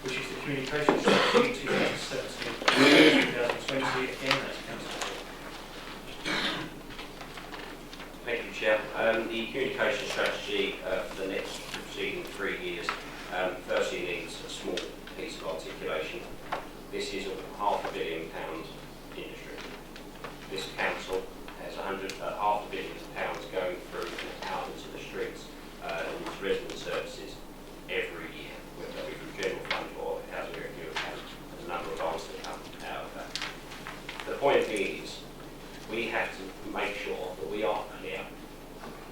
which is the communication strategy 2017-2020. Again, that's Councillor. Thank you, Chair. The communication strategy for the next preceding 3 years firstly needs a small piece of articulation. This is a £500 million industry. This council has £500 million going through and out into the streets and into resident services every year, whether that be from general fund or housing revenue account. There's a number of grants that come out of that. The point being is, we have to make sure that we are clear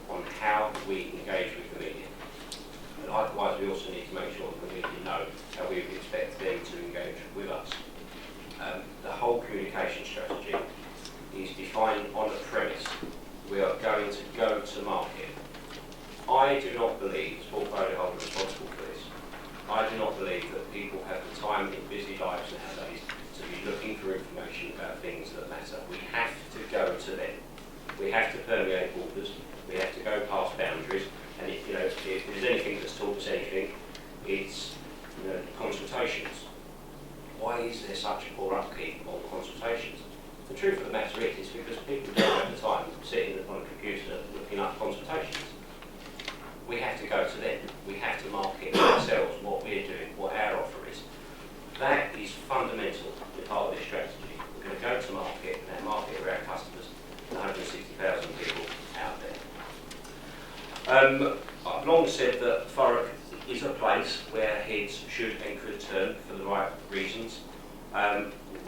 on how we engage with the media. And likewise, we also need to make sure that the media know how we would expect them to engage with us. The whole communication strategy is defined on a premise. We are going to go to market. I do not believe, as portfolio holder responsible for this, I do not believe that people have the time in busy lives nowadays to be looking for information about things that matter. We have to go to them. We have to permeate borders. We have to go past boundaries. And if there's anything that's taught us anything, it's consultations. Why is there such a poor upkeep on consultations? The truth of the matter is because people don't have the time sitting on a computer looking up consultations. We have to go to them. We have to market ourselves, what we're doing, what our offer is. That is fundamental to part of this strategy. We're going to go to market and market with our customers, the 160,000 people out there. I've long said that Thurrock is a place where heads should and could turn for the right reasons.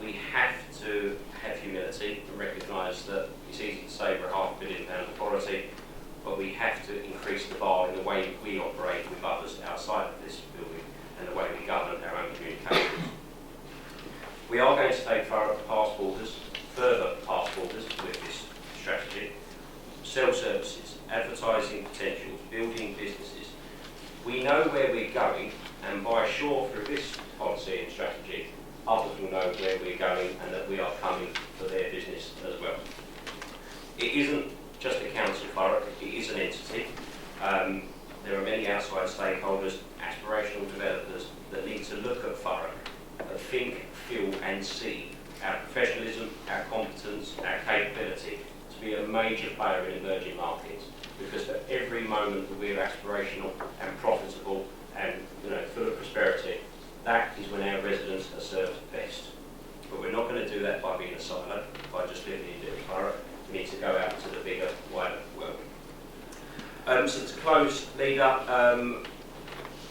We have to have humility and recognise that it's easy to say we're a £500 million authority, but we have to increase the bar in the way we operate with others outside of this building and the way we govern our own communications. We are going to take Thurrock past borders, further past borders with this strategy. Sell services, advertising potentials, building businesses. We know where we're going, and by sure through this policy and strategy, others will know where we're going and that we are coming for their business as well. It isn't just a council, Thurrock, it is an entity. There are many outside stakeholders, aspirational developers that need to look at Thurrock, think, feel and see our professionalism, our competence, our capability to be a major player in emerging markets, because for every moment that we're aspirational and profitable and full of prosperity, that is when our residents are served best. But we're not going to do that by being a silo, by just living in little Thurrock. We need to go out to the bigger, wider world. So to close, leader,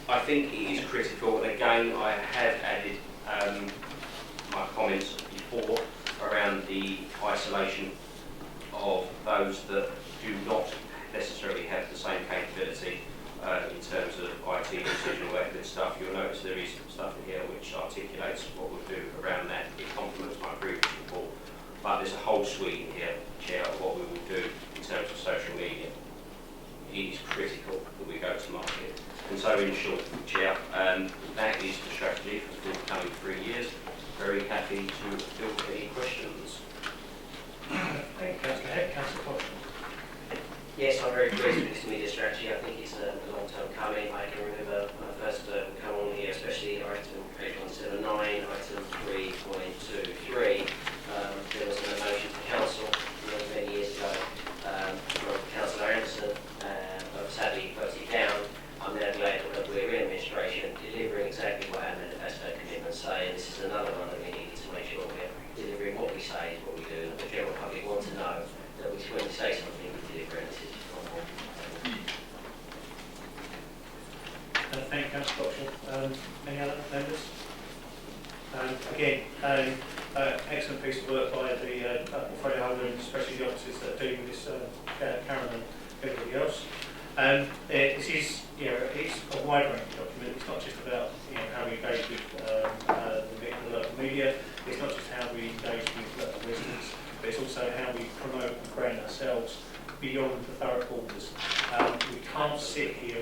I think it is critical, and again I have added my comments before around the isolation of those that do not necessarily have the same capability in terms of IT decision, all that good stuff. You'll notice there is stuff in here which articulates what we'll do around that. It complements my previous report. But there's a whole suite in here, Chair, of what we will do in terms of social media. It is critical that we go to market. And so in short, Chair, that is the strategy for the coming 3 years. Very happy to field any questions. Thank you, Councillor Heck. Councillor Fox. Yes, I'm very pleased with this media strategy. I think it's a long time coming. I can remember when I first come on here, especially item 8179, item 3.23. There was a motion to council many years ago from Councillor Anderson, but sadly voted down. I'm now glad that we're in administration delivering exactly what our manifesto commitments say, and this is another one that we need to make sure we're delivering what we say is what we do, and the general public want to know that when we say something, we deliver, and this is one more. Thank you, Councillor Fox. Any other members? Again, excellent piece of work by the portfolio holder, and especially the officers that are dealing with this, Karen and everybody else. This is, it's a wide-ranging document. It's not just about how we engage with the local media. It's not just how we engage with local residents, but it's also how we promote and brand ourselves beyond the Thurrock borders. We can't sit here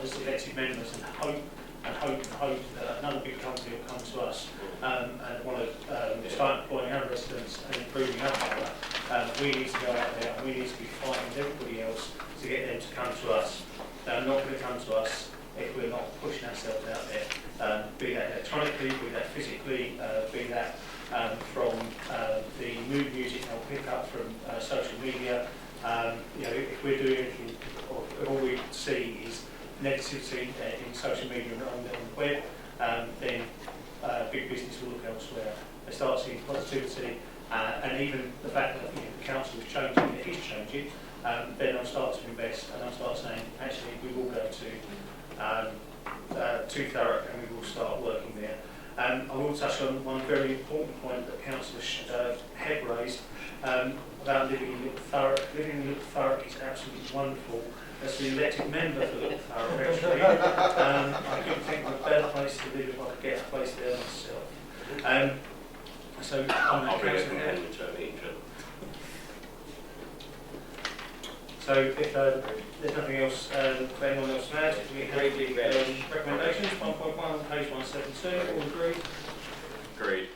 as elected members and hope that another big company will come to us and want to start employing our residents and improving our power. We need to go out there and we need to be fighting with everybody else to get them to come to us. They're not going to come to us if we're not pushing ourselves out there, be that their own on the web, then big business will look elsewhere. They start seeing positivity, and even the fact that the council is changing, it is changing, then they'll start to invest, and they'll start saying, actually, we will go to Thurrock, and we will start working there. I will touch on one very important point that Councillor Head raised about living in Little Thurrock. Living in Little Thurrock is absolutely wonderful. As the elected member for Little Thurrock, actually, I couldn't think of a better place to live if I could get a place there myself. So I'm I'll bring a Councillor Head. companion to a meeting. So if there's nothing else for anyone else to add, we have recommendations. 1.1, page 172, all agreed. Agreed.